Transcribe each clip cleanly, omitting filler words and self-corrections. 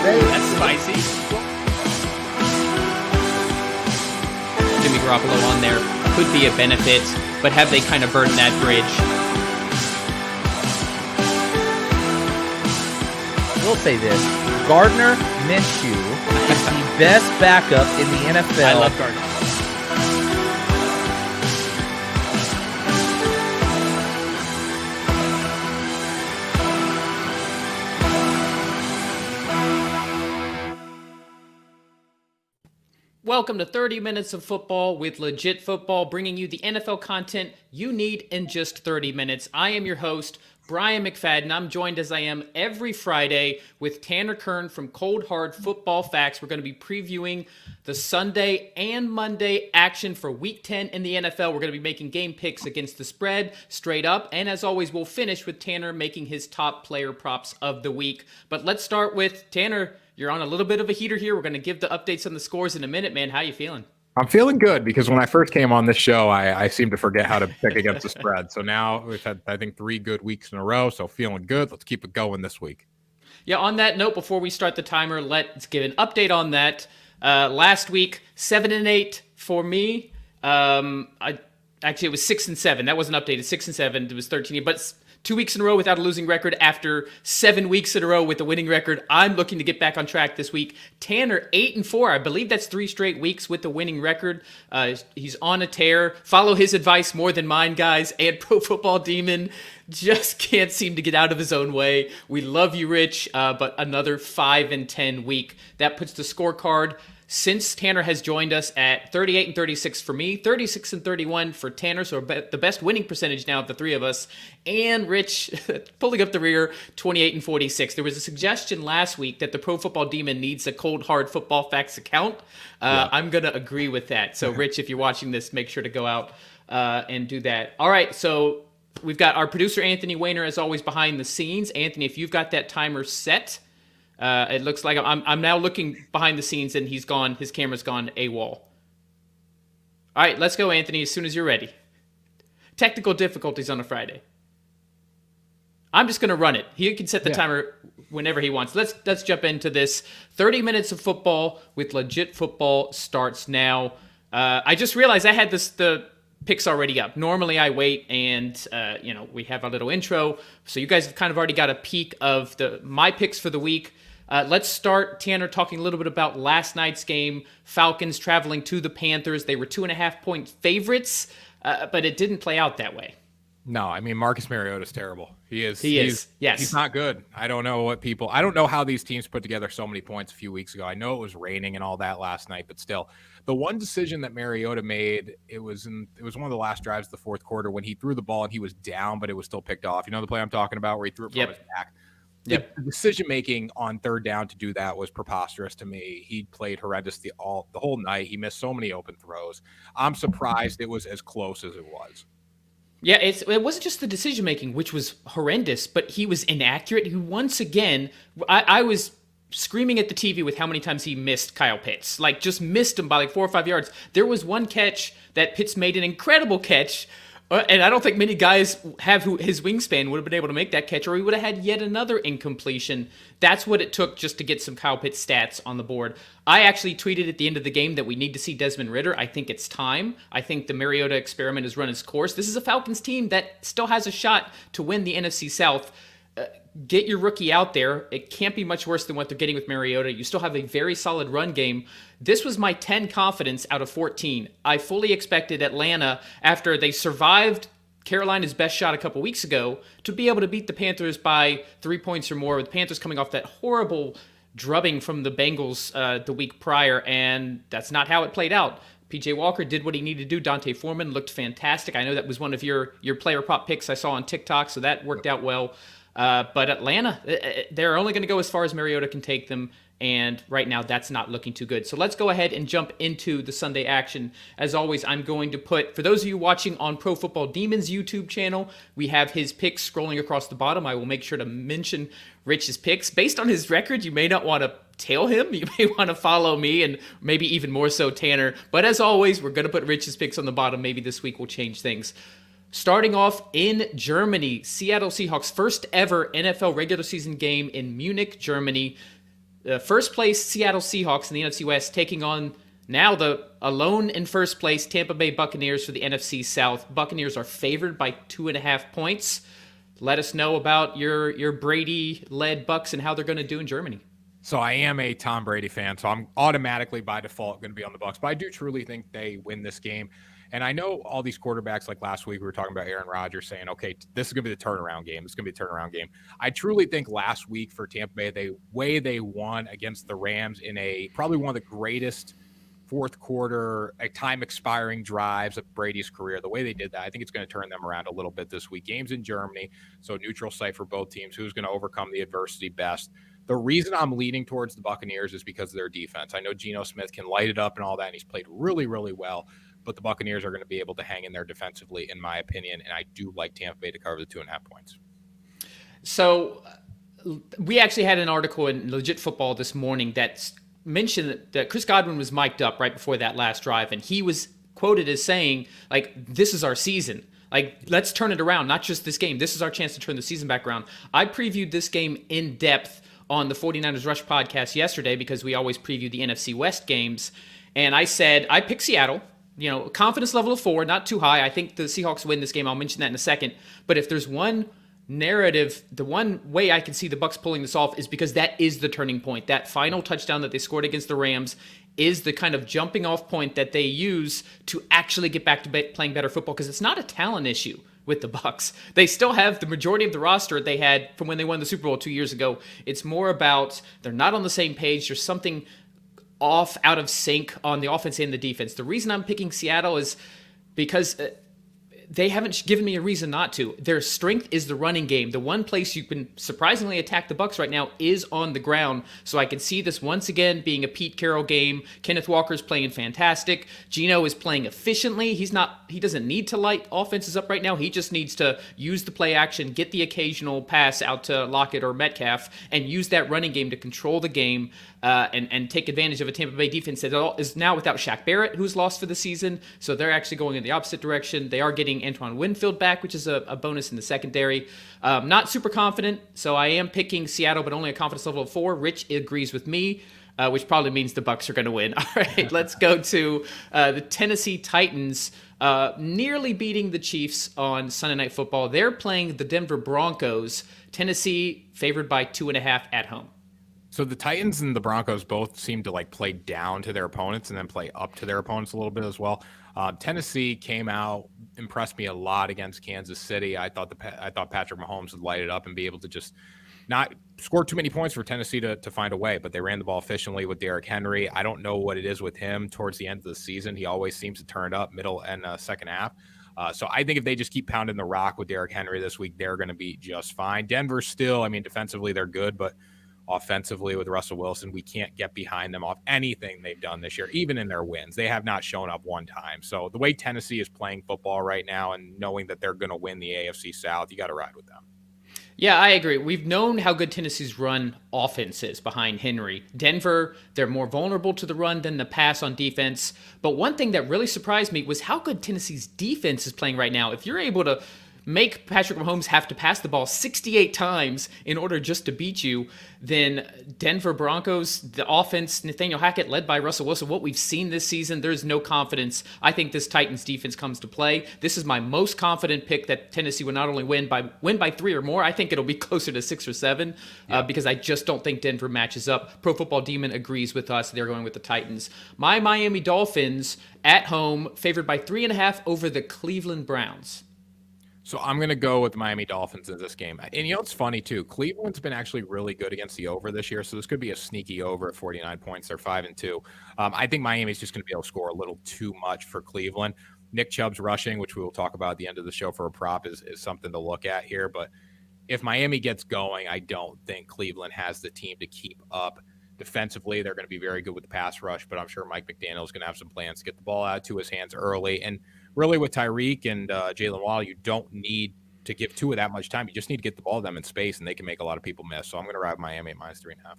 That's spicy. Jimmy Garoppolo on there could be a benefit, but have they kind of burned that bridge? We'll say this. Gardner Minshew is the best backup in the NFL. I love Gardner. Welcome to 30 Minutes of Football with Legit Football, bringing you the NFL content you need in just 30 minutes. I am your host, Brian McFadden. I'm joined as I am every Friday with Tanner Kern from Cold Hard Football Facts. We're going to be previewing the Sunday and Monday action for Week 10 in the NFL. We're going to be making game picks against the spread, straight up. And as always, we'll finish with Tanner making his top player props of the week. But let's start with Tanner. You're on a little bit of a heater here. We're going to give the updates on the scores in a minute, man. How you feeling? I'm feeling good because when I first came on this show, I seemed to forget how to pick against the spread. So now we've had, I think, 3 good weeks in a row. So feeling good. Let's keep it going this week. Yeah, on that note, before we start the timer, let's give an update on that. Last week, 7-8 for me. Actually, it was 6-7. That wasn't updated. 6-7. It was 13. But 2 weeks in a row without a losing record after 7 weeks in a row with a winning record. I'm looking to get back on track this week. Tanner, 8-4. I believe that's 3 straight weeks with the winning record. He's on a tear. Follow his advice more than mine, guys. And Pro Football Demon just can't seem to get out of his own way. We love you, Rich, but another 5-10 week. That puts the scorecard since Tanner has joined us at 38-36 for me, 36-31 for Tanner, so the best winning percentage now of the three of us, and Rich pulling up the rear, 28-46. There was a suggestion last week that the Pro Football Demon needs a Cold Hard Football Facts account. Yeah. I'm going to agree with that. So, Rich, if you're watching this, make sure to go out and do that. All right, so we've got our producer, Anthony Wayner, as always, behind the scenes. Anthony, if you've got that timer set, it looks like I'm now looking behind the scenes and he's gone. His camera's gone AWOL. All right, let's go, Anthony, as soon as you're ready. Technical difficulties on a Friday. I'm just going to run it. He can set the timer whenever he wants. Let's jump into this. 30 minutes of football with Legit Football starts now. I just realized I had the picks already up. Normally I wait and we have a little intro. So you guys have kind of already got a peek of my picks for the week. Let's start, Tanner, talking a little bit about last night's game. Falcons traveling to the Panthers. They were 2.5-point favorites, but it didn't play out that way. No, I mean, Marcus Mariota's terrible. He is. Yes. He's not good. I don't know how these teams put together so many points a few weeks ago. I know it was raining and all that last night, but still, the one decision that Mariota made, it was one of the last drives of the fourth quarter when he threw the ball and he was down, but it was still picked off. You know the play I'm talking about where he threw it from his back? The decision-making on third down to do that was preposterous to me. He played horrendous the whole night. He missed so many open throws. I'm surprised it was as close as it was. Yeah, it wasn't just the decision-making, which was horrendous, but he was inaccurate. He once again, I was screaming at the TV with how many times he missed Kyle Pitts. Like, just missed him by like 4 or 5 yards. There was one catch that Pitts made an incredible catch, and I don't think many guys his wingspan would have been able to make that catch, or he would have had yet another incompletion. That's what it took just to get some Kyle Pitts stats on the board. I actually tweeted at the end of the game that we need to see Desmond Ridder. I think it's time. I think the Mariota experiment has run its course. This is a Falcons team that still has a shot to win the NFC South. Get your rookie out there. It can't be much worse than what they're getting with Mariota. You still have a very solid run game. This was my 10 confidence out of 14. I fully expected Atlanta, after they survived Carolina's best shot a couple weeks ago, to be able to beat the Panthers by 3 points or more, with the Panthers coming off that horrible drubbing from the Bengals the week prior, and that's not how it played out. P.J. Walker did what he needed to do. Dante Foreman looked fantastic. I know that was one of your player prop picks I saw on TikTok, so that worked out well. But Atlanta, they're only going to go as far as Mariota can take them, and right now that's not looking too good. So let's go ahead and jump into the Sunday action. As always, I'm going to put, for those of you watching on Pro Football Demon's YouTube channel, we have his picks scrolling across the bottom. I will make sure to mention Rich's picks. Based on his record, you may not want to tail him. You may want to follow me, and maybe even more so Tanner. But as always, we're going to put Rich's picks on the bottom. Maybe this week will change things. Starting off in Germany, Seattle Seahawks, first ever NFL regular season game in Munich, Germany. first place Seattle Seahawks in the NFC West taking on now the alone in first place Tampa Bay Buccaneers for the NFC South. Buccaneers are favored by 2.5 points. Let us know about your Brady-led Bucs and how they're going to do in Germany. So I am a Tom Brady fan, so I'm automatically by default going to be on the Bucs. But I do truly think they win this game. And I know all these quarterbacks, like last week, we were talking about Aaron Rodgers saying, okay, this is going to be the turnaround game. This is going to be a turnaround game. I truly think last week for Tampa Bay, the way they won against the Rams in probably one of the greatest fourth quarter, time expiring drives of Brady's career, the way they did that, I think it's going to turn them around a little bit this week. Games in Germany, so neutral site for both teams. Who's going to overcome the adversity best? The reason I'm leaning towards the Buccaneers is because of their defense. I know Geno Smith can light it up and all that, and he's played really, really well. But the Buccaneers are going to be able to hang in there defensively, in my opinion, and I do like Tampa Bay to cover the 2.5 points. So we actually had an article in Legit Football this morning that mentioned that Chris Godwin was mic'd up right before that last drive, and he was quoted as saying, like, this is our season. Like, let's turn it around, not just this game. This is our chance to turn the season back around. I previewed this game in depth on the 49ers Rush podcast yesterday because we always preview the NFC West games, and I said I picked Seattle. Confidence level of 4, not too high. I think the Seahawks win this game. I'll mention that in a second. But if there's one narrative, the one way I can see the Bucs pulling this off is because that is the turning point. That final touchdown that they scored against the Rams is the kind of jumping off point that they use to actually get back to playing better football, because it's not a talent issue with the Bucs. They still have the majority of the roster they had from when they won the Super Bowl 2 years ago. It's more about they're not on the same page. There's something off, out of sync on the offense and the defense. The reason I'm picking Seattle is because they haven't given me a reason not to. Their strength is the running game. The one place you can surprisingly attack the Bucs right now is on the ground. So I can see this once again being a Pete Carroll game. Kenneth Walker's playing fantastic. Geno is playing efficiently. He doesn't need to light offenses up right now. He just needs to use the play action, get the occasional pass out to Lockett or Metcalf, and use that running game to control the game. And take advantage of a Tampa Bay defense that is now without Shaq Barrett, who's lost for the season. So they're actually going in the opposite direction. They are getting Antoine Winfield back, which is a bonus in the secondary. Not super confident, so I am picking Seattle, but only a confidence level of 4. Rich agrees with me, which probably means the Bucs are going to win. All right, let's go to the Tennessee Titans nearly beating the Chiefs on Sunday Night Football. They're playing the Denver Broncos. Tennessee favored by 2.5 at home. So the Titans and the Broncos both seem to play down to their opponents and then play up to their opponents a little bit as well. Tennessee came out, impressed me a lot against Kansas City. I thought Patrick Mahomes would light it up and be able to just not score too many points for Tennessee to find a way, but they ran the ball efficiently with Derrick Henry. I don't know what it is with him towards the end of the season. He always seems to turn it up middle and second half. So I think if they just keep pounding the rock with Derrick Henry this week, they're going to be just fine. Denver still, defensively they're good, but offensively with Russell Wilson, we can't get behind them off anything they've done this year, even in their wins. They have not shown up one time. So the way Tennessee is playing football right now and knowing that they're going to win the AFC South, you got to ride with them. Yeah, I agree. We've known how good Tennessee's run offense is behind Henry. Denver, they're more vulnerable to the run than the pass on defense. But one thing that really surprised me was how good Tennessee's defense is playing right now. If you're able to make Patrick Mahomes have to pass the ball 68 times in order just to beat you, then Denver Broncos, the offense, Nathaniel Hackett led by Russell Wilson, what we've seen this season, there's no confidence. I think this Titans defense comes to play. This is my most confident pick that Tennessee will not only win by 3 or more, I think it'll be closer to 6 or 7 because I just don't think Denver matches up. Pro Football Demon agrees with us. They're going with the Titans. My Miami Dolphins at home, favored by 3.5 over the Cleveland Browns. So I'm going to go with the Miami Dolphins in this game. And it's funny too. Cleveland's been actually really good against the over this year. So this could be a sneaky over at 49 points. They're 5-2. I think Miami's just going to be able to score a little too much for Cleveland. Nick Chubb's rushing, which we will talk about at the end of the show for a prop, is something to look at here. But if Miami gets going, I don't think Cleveland has the team to keep up. Defensively, they're going to be very good with the pass rush, but I'm sure Mike McDaniel is going to have some plans to get the ball out to his hands early. And really with Tyreek and Jalen Waddle, you don't need to give Tua that much time. You just need to get the ball to them in space, and they can make a lot of people miss. So I'm going to ride Miami at -3.5.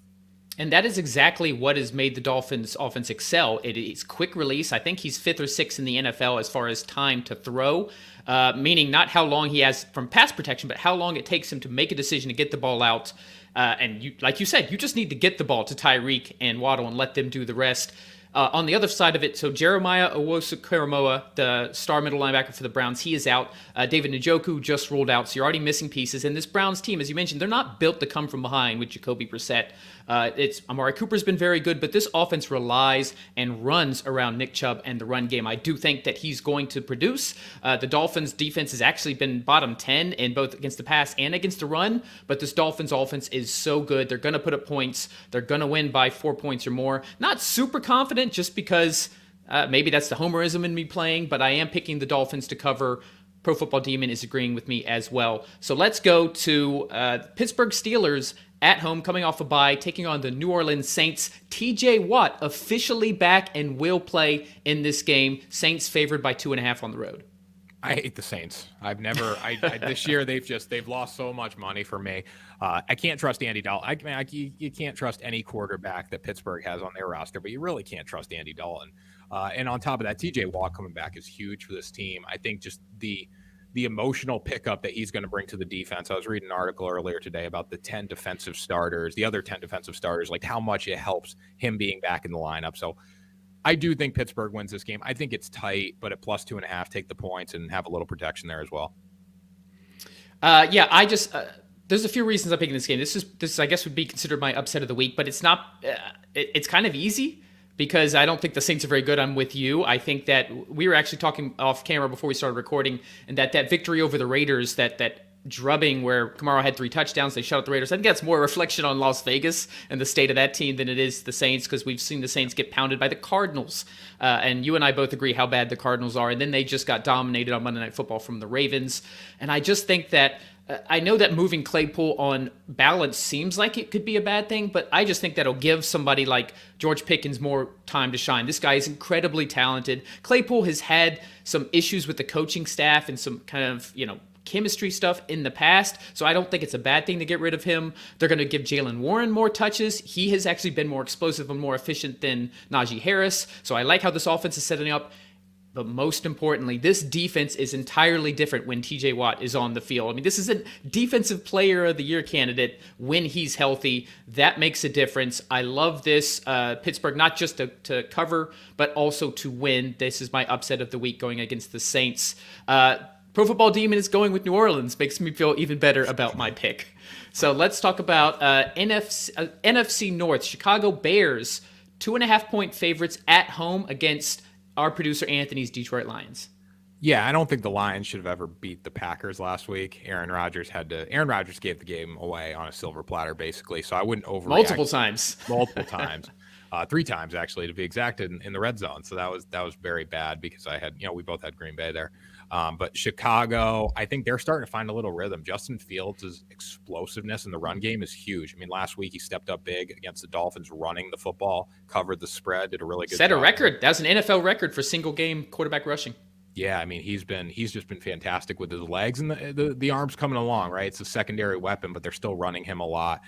And that is exactly what has made the Dolphins offense excel. It is quick release. I think he's 5th or 6th in the NFL as far as time to throw, meaning not how long he has from pass protection, but how long it takes him to make a decision to get the ball out. And you, like you said, you just need to get the ball to Tyreek and Waddle and let them do the rest. On the other side of it, so Jeremiah Owusu-Koramoah, the star middle linebacker for the Browns, he is out. David Njoku just ruled out, so you're already missing pieces. And this Browns team, as you mentioned, they're not built to come from behind with Jacoby Brissett. Amari Cooper's been very good, but this offense relies and runs around Nick Chubb and the run game. I do think that he's going to produce. The Dolphins' defense has actually been bottom 10 in both against the pass and against the run, but this Dolphins offense is so good. They're going to put up points. They're going to win by 4 points or more. Not super confident just because maybe that's the homerism in me playing, but I am picking the Dolphins to cover. Pro Football Demon is agreeing with me as well. So let's go to Pittsburgh Steelers at home, coming off a bye, taking on the New Orleans Saints. TJ Watt officially back and will play in this game. Saints favored by 2.5 on the road. I hate the Saints. This year they've lost so much money for me. I can't trust Andy Dalton. You can't trust any quarterback that Pittsburgh has on their roster, but you really can't trust Andy Dalton. And on top of that, TJ Watt coming back is huge for this team. I think just the emotional pickup that he's going to bring to the defense. I was reading an article earlier today about the 10 defensive starters, the other 10 defensive starters, like how much it helps him being back in the lineup. So I do think Pittsburgh wins this game. I think it's tight, but at plus 2.5, take the points and have a little protection there as well. There's a few reasons I'm picking this game. This I guess would be considered my upset of the week, but it's not. It's kind of easy because I don't think the Saints are very good. I'm with you. I think that we were actually talking off camera before we started recording, and that victory over the Raiders, that drubbing where Kamara had 3 touchdowns, they shut out the Raiders. I think that's more a reflection on Las Vegas and the state of that team than it is the Saints, because we've seen the Saints get pounded by the Cardinals. And you and I both agree how bad the Cardinals are. And then they just got dominated on Monday Night Football from the Ravens. And I just think that I know that moving Claypool on balance seems like it could be a bad thing, but I just think that'll give somebody like George Pickens more time to shine. This guy is incredibly talented. Claypool has had some issues with the coaching staff and some kind of, chemistry stuff in the past, so I don't think it's a bad thing to get rid of him. They're going to give Jalen Warren more touches. He has actually been more explosive and more efficient than Najee Harris, so I like how this offense is setting up. But most importantly, this defense is entirely different when TJ Watt is on the field. I mean, this is a defensive player of the year candidate when he's healthy. That makes a difference. I love this Pittsburgh, not just to cover, but also to win. This is my upset of the week going against the Saints. Pro Football Demon is going with New Orleans. Makes me feel even better about my pick. So let's talk about NFC North. Chicago Bears, 2.5-point favorites at home against our producer Anthony's Detroit Lions. Yeah, I don't think the Lions should have ever beat the Packers last week. Aaron Rodgers gave the game away on a silver platter, basically. So I wouldn't overreact. Multiple times. 3 times actually, to be exact, in the red zone. So that was very bad because we both had Green Bay there. But Chicago, I think they're starting to find a little rhythm. Justin Fields' explosiveness in the run game is huge. I mean, last week he stepped up big against the Dolphins, running the football, covered the spread, did a really good job. Set a record. That was an NFL record for single game quarterback rushing. Yeah, I mean, he's just been fantastic with his legs and the arms coming along, right? It's a secondary weapon, but they're still running him a lot,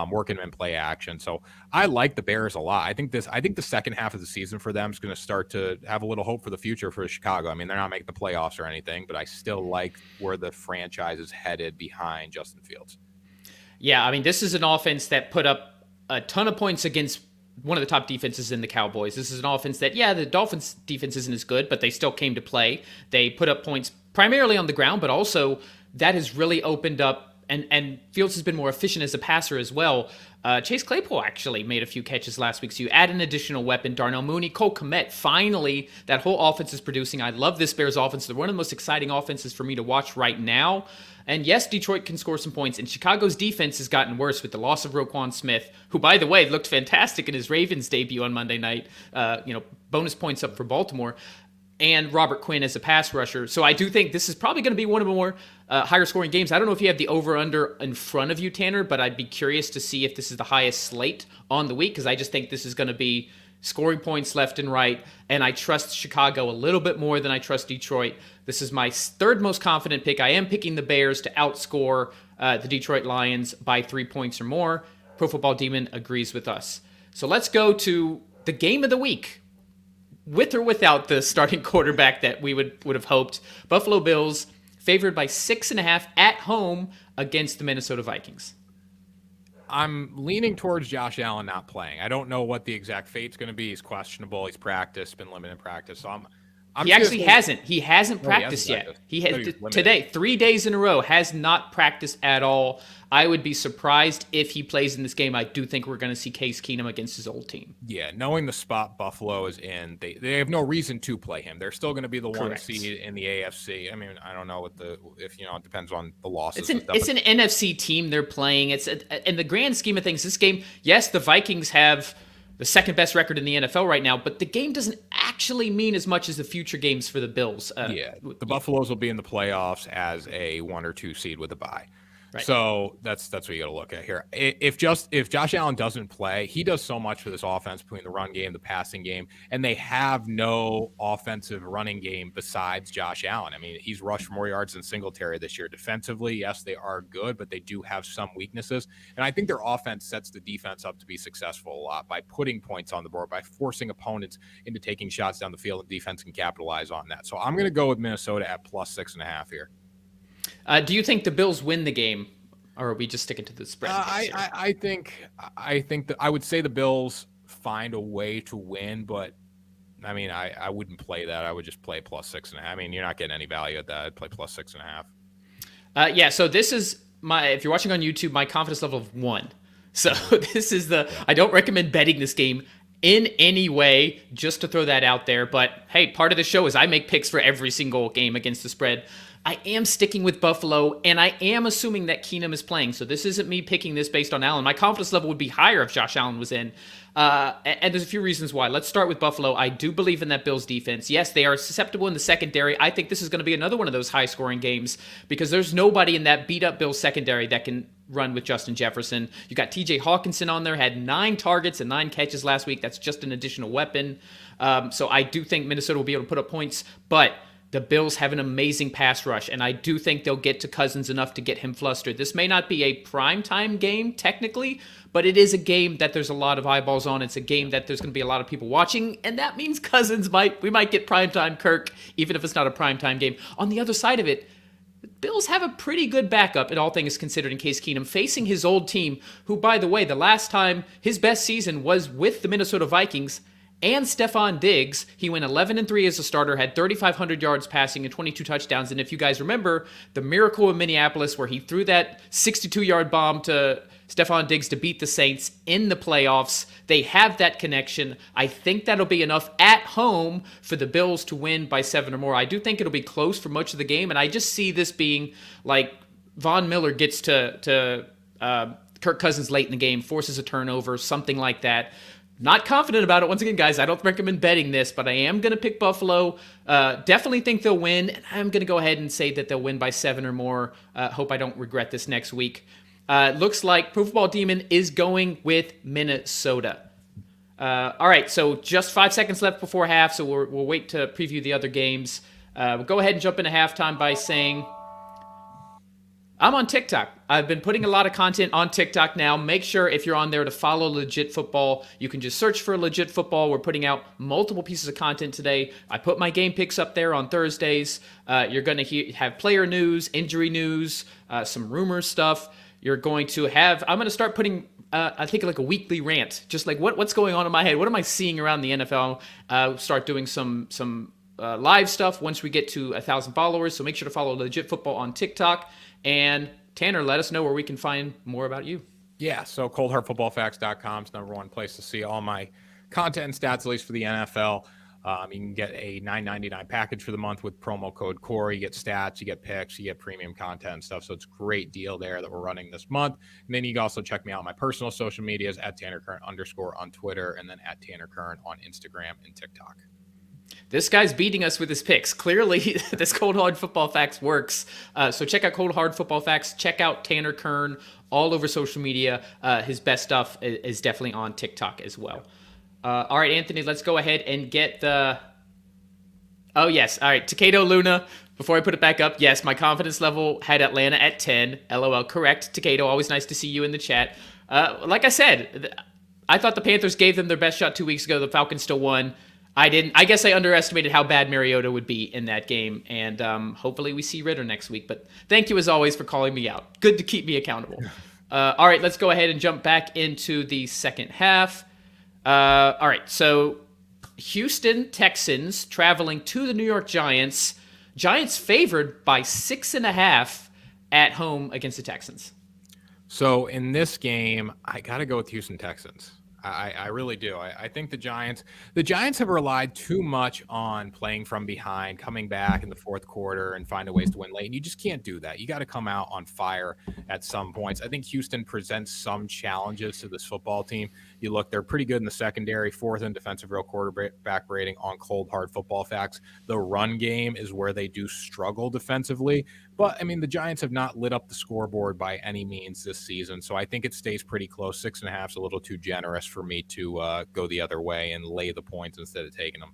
working him in play action. So I like the Bears a lot. I think the second half of the season for them is going to start to have a little hope for the future for Chicago. I mean, they're not making the playoffs or anything, but I still like where the franchise is headed behind Justin Fields. Yeah, I mean, this is an offense that put up a ton of points against one of the top defenses in the Cowboys. This is an offense that, the Dolphins defense isn't as good, but they still came to play. They put up points primarily on the ground, but also that has really opened up, and Fields has been more efficient as a passer as well. Chase Claypool actually made a few catches last week, so you add an additional weapon. Darnell Mooney, Cole Kmet, finally, that whole offense is producing. I love this Bears offense. They're one of the most exciting offenses for me to watch right now. And yes, Detroit can score some points, and Chicago's defense has gotten worse with the loss of Roquan Smith, who, by the way, looked fantastic in his Ravens debut on Monday night. Bonus points up for Baltimore, and Robert Quinn as a pass rusher. So I do think this is probably going to be one of the more higher scoring games. I don't know if you have the over-under in front of you, Tanner, but I'd be curious to see if this is the highest slate on the week, because I just think this is going to be scoring points left and right, and I trust Chicago a little bit more than I trust Detroit. This is my third most confident pick. I am picking the Bears to outscore the Detroit Lions by 3 points or more. Pro Football Demon agrees with us. So let's go to the game of the week, with or without the starting quarterback that we would have hoped. Buffalo Bills favored by 6.5 at home against the Minnesota Vikings. I'm leaning towards Josh Allen not playing. I don't know what the exact fate's going to be. He's questionable. He's practiced, been limited practice. So he actually hasn't. He hasn't practiced yet. Practiced. He has today, 3 days in a row, has not practiced at all. I would be surprised if he plays in this game. I do think we're going to see Case Keenum against his old team. Yeah, knowing the spot Buffalo is in, they have no reason to play him. They're still going to be the one seed in the AFC. I mean, I don't know if it depends on the losses. It's an NFC team they're playing. It's in the grand scheme of things. This game, yes, the Vikings have the second best record in the NFL right now, but the game doesn't actually mean as much as the future games for the Bills. The Buffaloes will be in the playoffs as a 1 or 2 seed with a bye. Right. So that's what you got to look at here. If Josh Allen doesn't play, he does so much for this offense between the run game, the passing game, and they have no offensive running game besides Josh Allen. I mean, he's rushed for more yards than Singletary this year. Defensively, yes, they are good, but they do have some weaknesses. And I think their offense sets the defense up to be successful a lot by putting points on the board, by forcing opponents into taking shots down the field, and defense can capitalize on that. So I'm going to go with Minnesota at +6.5 here. Do you think the Bills win the game, or are we just sticking to the spread? I think that I would say the Bills find a way to win, but I mean, I wouldn't play that. I would just play +6.5. I mean, you're not getting any value at that. I'd play +6.5. Yeah. So this is if you're watching on YouTube, my confidence level of 1. So this is I don't recommend betting this game in any way, just to throw that out there. But hey, part of the show is I make picks for every single game against the spread. I am sticking with Buffalo, and I am assuming that Keenum is playing. So this isn't me picking this based on Allen. My confidence level would be higher if Josh Allen was in. And there's a few reasons why. Let's start with Buffalo. I do believe in that Bills defense. Yes, they are susceptible in the secondary. I think this is going to be another one of those high-scoring games because there's nobody in that beat-up Bills secondary that can run with Justin Jefferson. You got TJ Hawkinson on there, had 9 targets and 9 catches last week. That's just an additional weapon. So I do think Minnesota will be able to put up points, but the Bills have an amazing pass rush, and I do think they'll get to Cousins enough to get him flustered. This may not be a primetime game, technically, but it is a game that there's a lot of eyeballs on. It's a game that there's going to be a lot of people watching, and that means we might get primetime Kirk, even if it's not a primetime game. On the other side of it, the Bills have a pretty good backup, in all things considered, in Case Keenum, facing his old team, who, by the way, the last time his best season was with the Minnesota Vikings and Stephon Diggs. He went 11-3 as a starter, had 3,500 yards passing and 22 touchdowns. And if you guys remember the miracle in Minneapolis where he threw that 62-yard bomb to Stephon Diggs to beat the Saints in the playoffs, they have that connection. I think that'll be enough at home for the Bills to win by 7 or more. I do think it'll be close for much of the game, and I just see this being like Von Miller gets to Kirk Cousins late in the game, forces a turnover, something like that. Not confident about it. Once again, guys, I don't recommend betting this, but I am going to pick Buffalo. Definitely think they'll win, and I'm going to go ahead and say that they'll win by 7 or more. Hope I don't regret this next week. Looks like Pro Football Demon is going with Minnesota. All right, so just 5 seconds left before half, so we'll wait to preview the other games. We'll go ahead and jump into halftime by saying I'm on TikTok. I've been putting a lot of content on TikTok now. Make sure if you're on there to follow Legit Football. You can just search for Legit Football. We're putting out multiple pieces of content today. I put my game picks up there on Thursdays. You're going to have player news, injury news, some rumor stuff. You're going to have, I'm going to start putting, I think like a weekly rant, just like what's going on in my head. What am I seeing around the NFL? Start doing some live stuff once we get to 1,000 followers. So make sure to follow Legit Football on TikTok. And Tanner, let us know where we can find more about you. Yeah, so coldhardfootballfacts.com is number one place to see all my content and stats, at least for the NFL. You can get a $9.99 package for the month with promo code Corey. You get stats, you get picks, you get premium content and stuff. So it's a great deal there that we're running this month. And then you can also check me out on my personal social medias at TannerKern_ on Twitter, and then at TannerKern on Instagram and TikTok. This guy's beating us with his picks. Clearly, this Cold Hard Football Facts works. So check out Cold Hard Football Facts. Check out Tanner Kern all over social media. His best stuff is definitely on TikTok as well. All right, Anthony, let's go ahead and get the... Oh, yes. All right, Takeo Luna. Before I put it back up, yes, my confidence level had Atlanta at 10. LOL, correct. Takeo, always nice to see you in the chat. Like I said, I thought the Panthers gave them their best shot 2 weeks ago. The Falcons still won. I didn't. I guess I underestimated how bad Mariota would be in that game, and hopefully we see Ritter next week. But thank you, as always, for calling me out. Good to keep me accountable. All right, let's go ahead and jump back into the second half. All right, so Houston Texans traveling to the New York Giants. Giants favored by 6.5 at home against the Texans. So in this game, I got to go with Houston Texans. I really do. I think the Giants have relied too much on playing from behind, coming back in the fourth quarter and finding ways to win late. And you just can't do that. You got to come out on fire at some points. I think Houston presents some challenges to this football team. You look, they're pretty good in the secondary, fourth in defensive real quarterback rating on cold, hard football facts. The run game is where they do struggle defensively. But, I mean, the Giants have not lit up the scoreboard by any means this season. So I think it stays pretty close. 6.5 is a little too generous for me to go the other way and lay the points instead of taking them.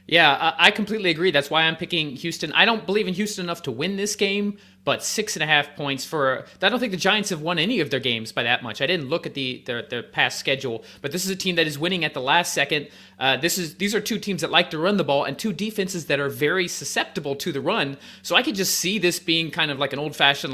Yeah, I completely agree. That's why I'm picking Houston. I don't believe in Houston enough to win this game, but 6.5 points for. I don't think the Giants have won any of their games by that much. I didn't look at their past schedule, but this is a team that is winning at the last second. These are two teams that like to run the ball and two defenses that are very susceptible to the run. So I could just see this being kind of like an old-fashioned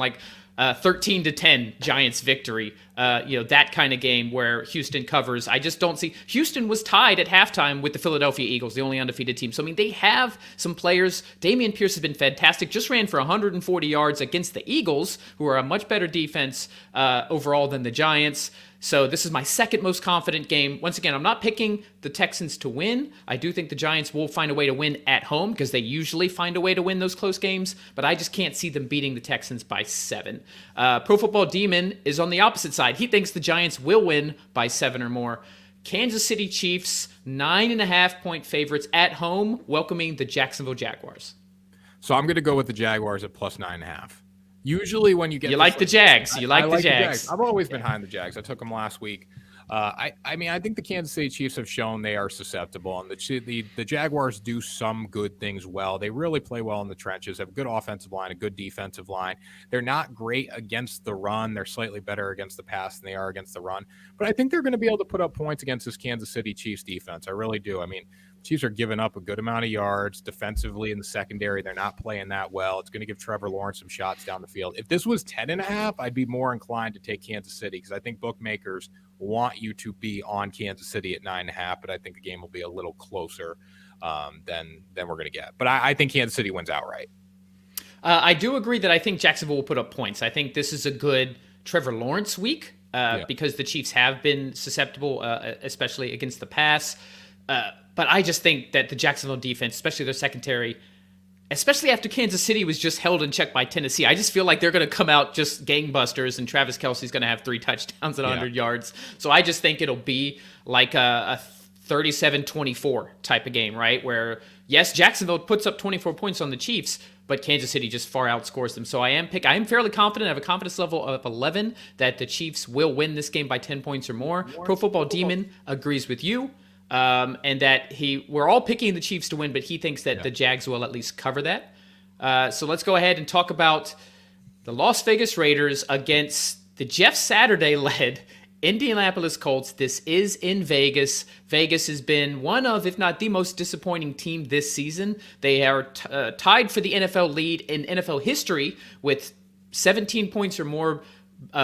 13-10 Giants victory. That kind of game where Houston covers. I just don't see. Houston was tied at halftime with the Philadelphia Eagles, the only undefeated team. So, I mean, they have some players. Dameon Pierce has been fantastic. Just ran for 140 yards against the Eagles, who are a much better defense overall than the Giants. So this is my second most confident game. Once again, I'm not picking the Texans to win. I do think the Giants will find a way to win at home because they usually find a way to win those close games, but I just can't see them beating the Texans by 7. Pro Football Demon is on the opposite side. He thinks the Giants will win by 7 or more. Kansas City Chiefs, 9.5-point favorites at home, welcoming the Jacksonville Jaguars. So I'm going to go with the Jaguars at plus 9.5. Usually when you get the Jags. You like the Jags. I've always been behind the Jags. I took them last week. I think the Kansas City Chiefs have shown they are susceptible, and the Jaguars do some good things well. They really play well in the trenches, have a good offensive line, a good defensive line. They're not great against the run. They're slightly better against the pass than they are against the run. But I think they're going to be able to put up points against this Kansas City Chiefs defense. I really do. I mean, Chiefs are giving up a good amount of yards defensively in the secondary. They're not playing that well. It's going to give Trevor Lawrence some shots down the field. If this was 10.5, I'd be more inclined to take Kansas City because I think bookmakers want you to be on Kansas City at 9.5, but I think the game will be a little closer than we're going to get. But I think Kansas City wins outright. I do agree that I think Jacksonville will put up points. I think this is a good Trevor Lawrence week because the Chiefs have been susceptible, especially against the pass. But I just think that the Jacksonville defense, especially their secondary, especially after Kansas City was just held in check by Tennessee, I just feel like they're going to come out just gangbusters, and Travis Kelce's going to have 3 touchdowns at 100 yards. So I just think it'll be like a 37-24 type of game, right? Where, yes, Jacksonville puts up 24 points on the Chiefs, but Kansas City just far outscores them. So I am fairly confident. I have a confidence level of 11 that the Chiefs will win this game by 10 points or more. Pro Football Demon agrees with you. And that we're all picking the Chiefs to win, but he thinks that the Jags will at least cover that. So let's go ahead and talk about the Las Vegas Raiders against the Jeff Saturday-led Indianapolis Colts. This is in Vegas. Vegas has been one of, if not the most disappointing team this season. They are tied for the NFL lead in NFL history with 17 points or more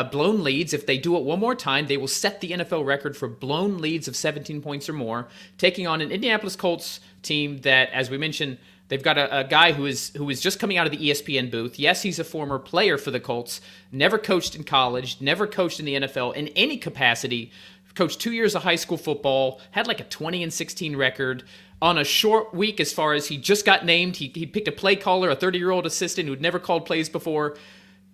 blown leads. If they do it one more time, they will set the NFL record for blown leads of 17 points or more, taking on an Indianapolis Colts team that, as we mentioned, they've got a guy who is just coming out of the ESPN booth. Yes, he's a former player for the Colts, never coached in college, never coached in the NFL in any capacity, coached 2 years of high school football, had like a 20-16 record. On a short week, as far as he just got named, he picked a play caller, a 30-year-old assistant who'd never called plays before.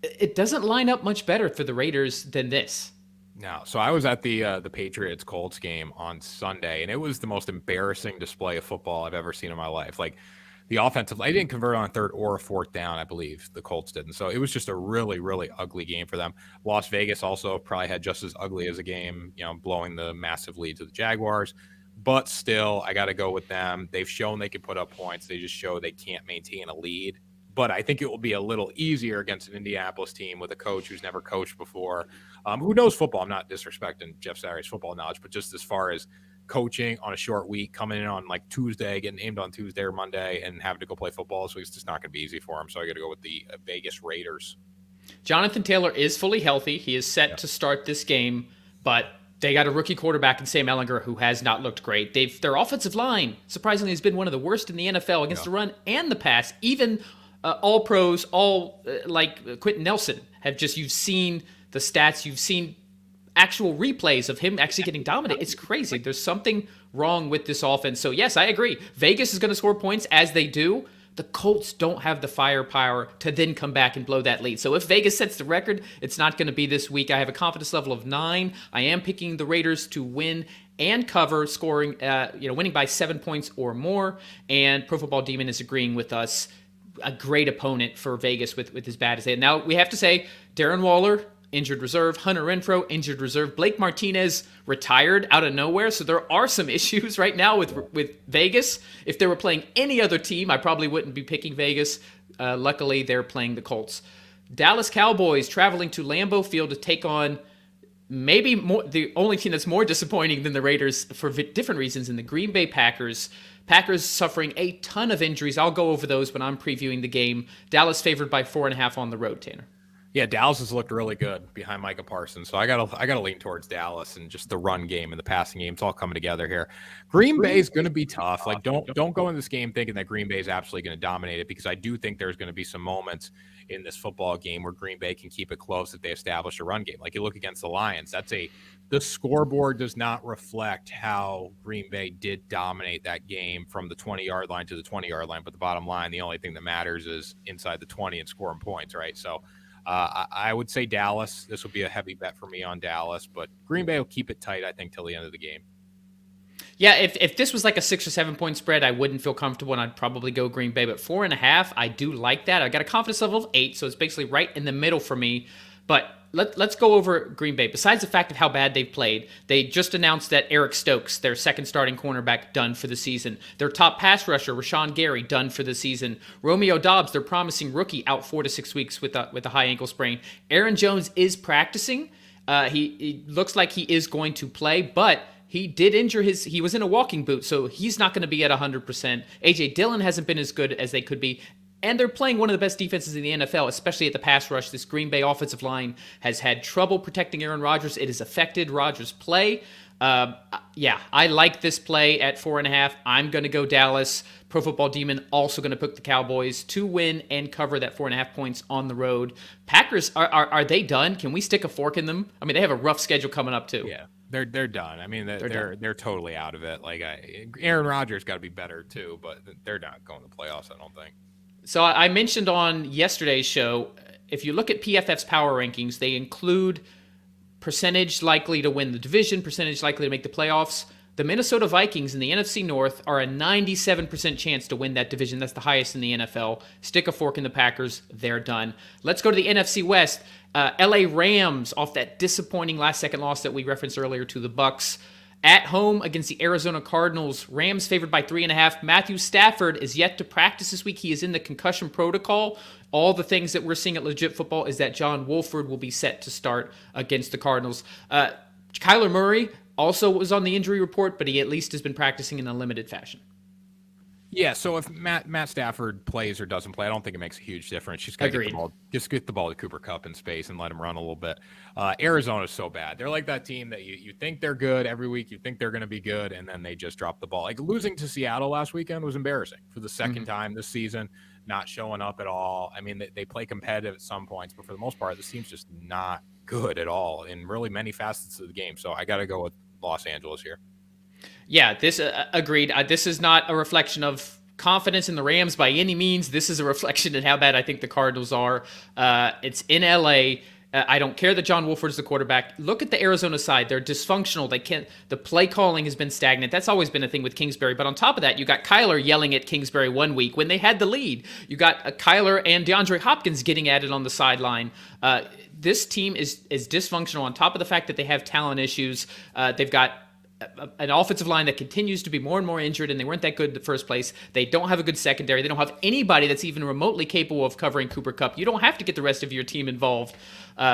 It doesn't line up much better for the Raiders than this. No. So I was at the Patriots-Colts game on Sunday, and it was the most embarrassing display of football I've ever seen in my life. Like, the offensive, they didn't convert on a third or a fourth down, I believe. The Colts didn't. So it was just a really, really ugly game for them. Las Vegas also probably had just as ugly as a game, blowing the massive lead to the Jaguars. But still, I got to go with them. They've shown they can put up points. They just show they can't maintain a lead. But I think it will be a little easier against an Indianapolis team with a coach who's never coached before, who knows football. I'm not disrespecting Jeff Saturday's football knowledge, but just as far as coaching on a short week, coming in on like Tuesday, getting named on Tuesday or Monday, and having to go play football this week, it's just not going to be easy for him. So I got to go with the Vegas Raiders. Jonathan Taylor is fully healthy. He is set to start this game, but they got a rookie quarterback in Sam Ehlinger who has not looked great. Their offensive line, surprisingly, has been one of the worst in the NFL against the run and the pass. Even all pros, like Quentin Nelson, you've seen the stats, you've seen actual replays of him actually getting dominated. It's crazy. There's something wrong with this offense. So yes, I agree. Vegas is going to score points as they do. The Colts don't have the firepower to then come back and blow that lead. So if Vegas sets the record, it's not going to be this week. I have a confidence level of 9. I am picking the Raiders to win and cover, scoring, winning by 7 points or more. And Pro Football Demon is agreeing with us. A great opponent for Vegas with as bad as they. Now we have to say, Darren Waller, injured reserve. Hunter Renfrow, injured reserve. Blake Martinez retired out of nowhere. So there are some issues right now with Vegas. If they were playing any other team, I probably wouldn't be picking Vegas. Luckily, they're playing the Colts. Dallas Cowboys traveling to Lambeau Field to take on maybe the only team that's more disappointing than the Raiders for different reasons in the Green Bay Packers. Packers suffering a ton of injuries. I'll go over those when I'm previewing the game. Dallas favored by 4.5 on the road, Tanner. Yeah, Dallas has looked really good behind Micah Parsons, so I gotta lean towards Dallas and just the run game and the passing game. It's all coming together here. Green Bay is going to be tough. Like, don't go in this game thinking that Green Bay is absolutely going to dominate it, because I do think there's going to be some moments in this football game where Green Bay can keep it close if they establish a run game. Like, you look against the Lions, the scoreboard does not reflect how Green Bay did dominate that game from the 20-yard line to the 20-yard line, but the bottom line, the only thing that matters is inside the 20 and scoring points, right? So I would say Dallas. This will be a heavy bet for me on Dallas, but Green Bay will keep it tight, I think, till the end of the game. Yeah, if this was like a 6 or 7 point spread, I wouldn't feel comfortable, and I'd probably go Green Bay. But 4.5, I do like that. I got a confidence level of 8, so it's basically right in the middle for me. But let's go over Green Bay. Besides the fact of how bad they've played, they just announced that Eric Stokes, their second starting cornerback, done for the season. Their top pass rusher, Rashawn Gary, done for the season. Romeo Doubs, their promising rookie, out 4 to 6 weeks with a high ankle sprain. Aaron Jones is practicing. He looks like he is going to play, but he did injure he was in a walking boot, so he's not going to be at 100%. A.J. Dillon hasn't been as good as they could be. And they're playing one of the best defenses in the NFL, especially at the pass rush. This Green Bay offensive line has had trouble protecting Aaron Rodgers. It has affected Rodgers' play. I like this play at 4.5. I'm going to go Dallas. Pro Football Demon also going to pick the Cowboys to win and cover that 4.5 points on the road. Packers, are they done? Can we stick a fork in them? I mean, they have a rough schedule coming up too. Yeah. They're done. I mean, they're totally out of it. Like, Aaron Rodgers got to be better too, but they're not going to the playoffs, I don't think. So I mentioned on yesterday's show, if you look at PFF's power rankings, they include percentage likely to win the division, percentage likely to make the playoffs. The Minnesota Vikings in the NFC North are a 97% chance to win that division. That's the highest in the NFL. Stick a fork in the Packers. They're done. Let's go to the NFC West. LA Rams off that disappointing last-second loss that we referenced earlier to the Bucs. At home against the Arizona Cardinals, Rams favored by 3.5. Matthew Stafford is yet to practice this week. He is in the concussion protocol. All the things that we're seeing at Legit Football is that John Wolford will be set to start against the Cardinals. Kyler Murray also was on the injury report, but he at least has been practicing in a limited fashion. Yeah, so if Matt Stafford plays or doesn't play, I don't think it makes a huge difference. Just get the ball to Cooper Kupp in space and let him run a little bit. Arizona's so bad. They're like that team that you think they're good every week. You think they're going to be good, and then they just drop the ball. Like, losing to Seattle last weekend was embarrassing for the second time this season, not showing up at all. I mean, they play competitive at some points, but for the most part, this team's just not good at all in really many facets of the game. So I got to go with Los Angeles here. Yeah, this agreed. This is not a reflection of confidence in the Rams by any means. This is a reflection of how bad I think the Cardinals are. It's in LA. I don't care that John Wolford is the quarterback. Look at the Arizona side. They're dysfunctional. The play calling has been stagnant. That's always been a thing with Kingsbury. But on top of that, you got Kyler yelling at Kingsbury one week when they had the lead. You got Kyler and DeAndre Hopkins getting at it on the sideline. This team is dysfunctional on top of the fact that they have talent issues. They've got an offensive line that continues to be more and more injured, and they weren't that good in the first place. They don't have a good secondary. They don't have anybody that's even remotely capable of covering Cooper Kupp. You don't have to get the rest of your team involved.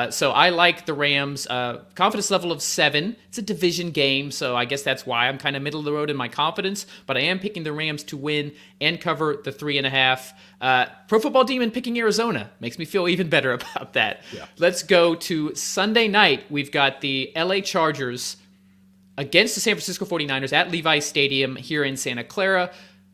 So I like the Rams. Confidence level of 7. It's a division game, so I guess that's why I'm kind of middle of the road in my confidence. But I am picking the Rams to win and cover the 3.5. Pro Football Demon picking Arizona makes me feel even better about that. Yeah. Let's go to Sunday night. We've got the LA Chargers against the San Francisco 49ers at Levi's Stadium here in Santa Clara.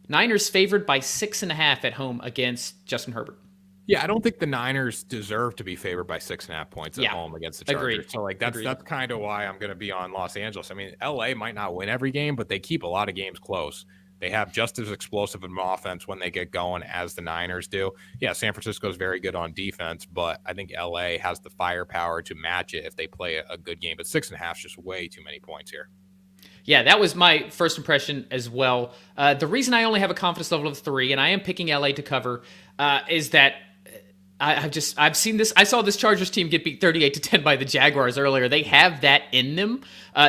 Niners favored by 6.5 at home against Justin Herbert. Yeah, I don't think the Niners deserve to be favored by 6.5 points at home against the Chargers. Agreed. So like that's kind of why I'm going to be on Los Angeles. I mean, LA might not win every game, but they keep a lot of games close. They have just as explosive an offense when they get going as the Niners do. Yeah, San Francisco is very good on defense, but I think LA has the firepower to match it if they play a good game. But 6.5 is just way too many points here. Yeah, that was my first impression as well. The reason I only have a confidence level of 3, and I am picking LA to cover, is that I've seen this. I saw this Chargers team get beat 38-10 by the Jaguars earlier. They have that in them.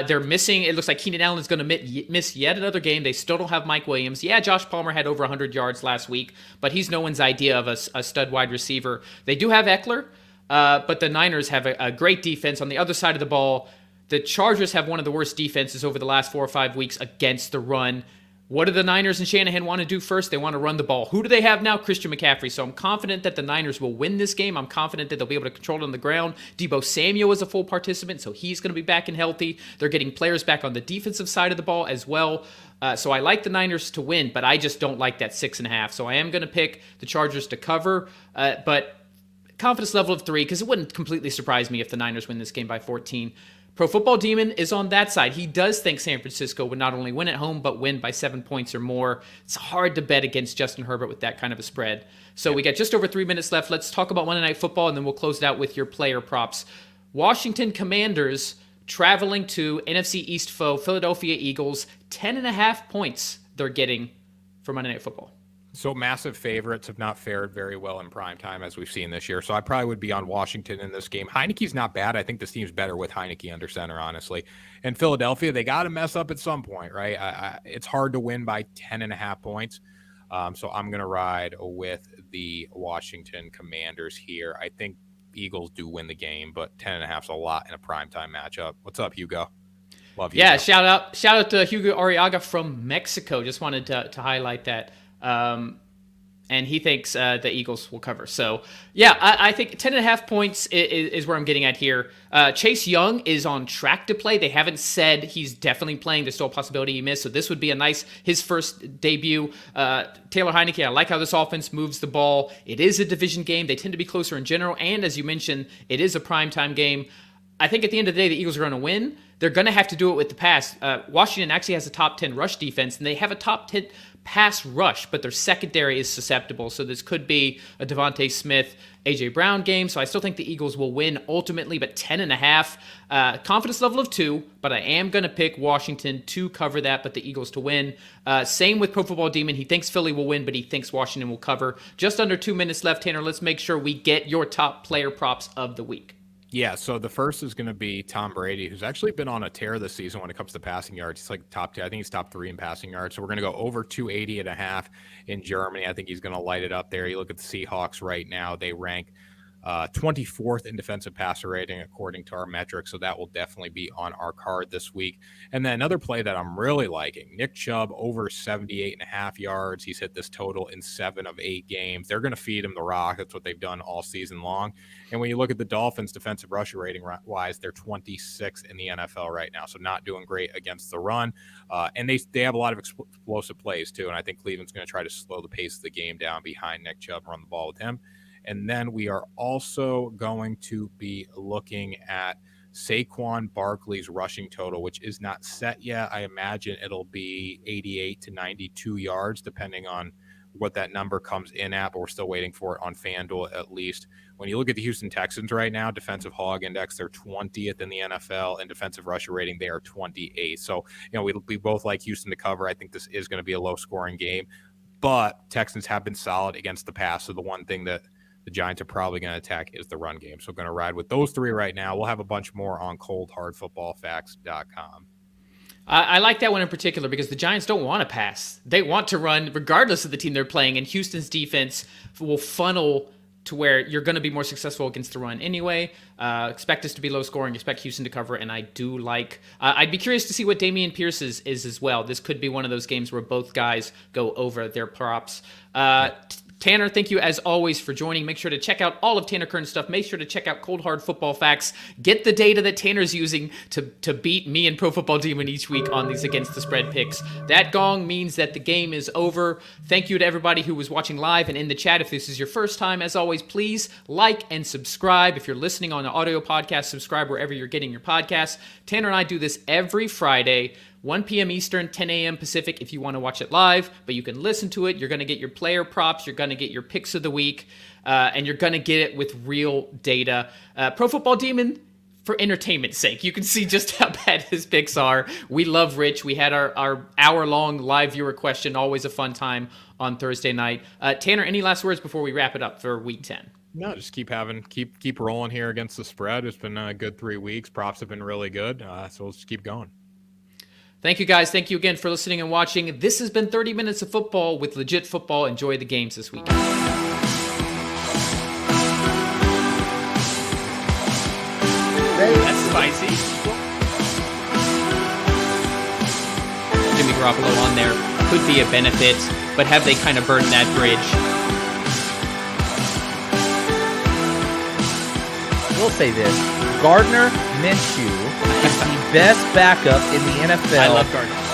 They're missing. It looks like Keenan Allen is going to miss yet another game. They still don't have Mike Williams. Yeah, Josh Palmer had over 100 yards last week, but he's no one's idea of a stud wide receiver. They do have Eckler, but the Niners have a great defense on the other side of the ball. The Chargers have one of the worst defenses over the last 4 or 5 weeks against the run. What do the Niners and Shanahan want to do first? They want to run the ball. Who do they have now? Christian McCaffrey. So I'm confident that the Niners will win this game. I'm confident that they'll be able to control it on the ground. Deebo Samuel is a full participant, so he's going to be back and healthy. They're getting players back on the defensive side of the ball as well. So I like the Niners to win, but I just don't like that 6.5. So I am going to pick the Chargers to cover, but confidence level of 3, because it wouldn't completely surprise me if the Niners win this game by 14. Pro Football Demon is on that side. He does think San Francisco would not only win at home, but win by 7 points or more. It's hard to bet against Justin Herbert with that kind of a spread. So we got just over 3 minutes left. Let's talk about Monday Night Football, and then we'll close it out with your player props. Washington Commanders traveling to NFC East foe, Philadelphia Eagles. 10.5 points they're getting for Monday Night Football. So massive favorites have not fared very well in primetime as we've seen this year. So I probably would be on Washington in this game. Heineke's not bad. I think this team's better with Heineke under center, honestly. And Philadelphia, they got to mess up at some point, right? It's hard to win by 10.5 points. So I'm going to ride with the Washington Commanders here. I think Eagles do win the game, but 10.5 is a lot in a primetime matchup. What's up, Hugo? Love you. Yeah, shout out to Hugo Arriaga from Mexico. Just wanted to highlight that. And he thinks the Eagles will cover. So, yeah, I think 10.5 points is where I'm getting at here. Chase Young is on track to play. They haven't said he's definitely playing. There's still a possibility he missed. So this would be his first debut. Taylor Heineke, I like how this offense moves the ball. It is a division game. They tend to be closer in general. And as you mentioned, it is a primetime game. I think at the end of the day, the Eagles are going to win. They're going to have to do it with the pass. Washington actually has a top 10 rush defense, and they have a top 10 pass rush, but their secondary is susceptible. So this could be a Devontae Smith, A.J. Brown game. So I still think the Eagles will win ultimately, but 10.5. Confidence level of 2, but I am going to pick Washington to cover that, but the Eagles to win. Same with Pro Football Demon. He thinks Philly will win, but he thinks Washington will cover. Just under 2 minutes left, Tanner. Let's make sure we get your top player props of the week. Yeah, so the first is going to be Tom Brady, who's actually been on a tear this season when it comes to passing yards. He's like top 10. I think he's top 3 in passing yards. So we're going to go over 280.5 in Germany. I think he's going to light it up there. You look at the Seahawks right now. They rank 24th in defensive passer rating according to our metrics. So that will definitely be on our card this week. And then another play that I'm really liking, Nick Chubb over 78.5 yards. He's hit this total in 7 of 8 games. They're going to feed him the rock. That's what they've done all season long. And when you look at the Dolphins defensive rusher rating wise, they're 26th in the NFL right now. So not doing great against the run. And they have a lot of explosive plays too. And I think Cleveland's going to try to slow the pace of the game down behind Nick Chubb, run the ball with him. And then we are also going to be looking at Saquon Barkley's rushing total, which is not set yet. I imagine it'll be 88 to 92 yards, depending on what that number comes in at, but we're still waiting for it on FanDuel at least. When you look at the Houston Texans right now, defensive hog index, they're 20th in the NFL, and defensive rusher rating, they are 28th. So, we both like Houston to cover. I think this is going to be a low-scoring game, but Texans have been solid against the pass, so the one thing that the Giants are probably going to attack is the run game. So going to ride with those 3 right now. We'll have a bunch more on coldhardfootballfacts.com. I like that one in particular because the Giants don't want to pass. They want to run regardless of the team they're playing, and Houston's defense will funnel to where you're going to be more successful against the run anyway. Expect this to be low scoring, expect Houston to cover, and I do like... I'd be curious to see what Dameon Pierce is as well. This could be one of those games where both guys go over their props. Tanner, thank you as always for joining. Make sure to check out all of Tanner Kern's stuff. Make sure to check out Cold Hard Football Facts. Get the data that Tanner's using to beat me and Pro Football Demon each week on these against the spread picks. That gong means that the game is over. Thank you to everybody who was watching live and in the chat. If this is your first time, as always, please like and subscribe. If you're listening on an audio podcast, subscribe wherever you're getting your podcasts. Tanner and I do this every Friday, 1 p.m. Eastern, 10 a.m. Pacific if you want to watch it live, but you can listen to it. You're going to get your player props. You're going to get your picks of the week, and you're going to get it with real data. Pro Football Demon, for entertainment's sake, you can see just how bad his picks are. We love Rich. We had our hour-long live viewer question, always a fun time on Thursday night. Tanner, any last words before we wrap it up for Week 10? No, just keep rolling here against the spread. It's been a good 3 weeks. Props have been really good, so let's just keep going. Thank you, guys. Thank you again for listening and watching. This has been 30 Minutes of Football with legit football. Enjoy the games this weekend. That's spicy. Jimmy Garoppolo on there could be a benefit, but have they kind of burned that bridge? We'll say this. Gardner Minshew is the best backup in the NFL. I love Gardner.